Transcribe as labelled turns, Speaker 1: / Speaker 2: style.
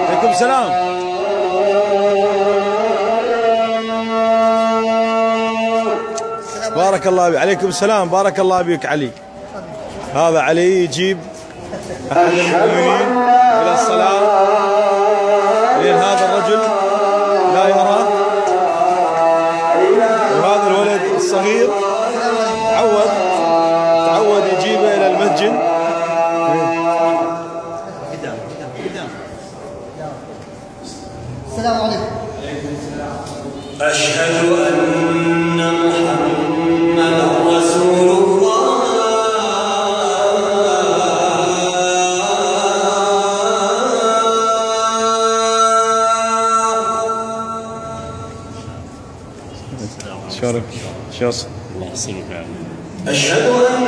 Speaker 1: عليكم السلام. بارك الله بك. عليكم السلام. بارك الله بك علي. هذا علي يجيب أحد المؤمنين إلى الصلاة، لأن هذا الرجل لا يرى، وهذا الولد الصغير تعود يجيبه إلى المسجد.
Speaker 2: السلام عليكم.
Speaker 3: أشهد أن محمدا رسول الله.
Speaker 1: شارك شخص.
Speaker 3: أشهد أن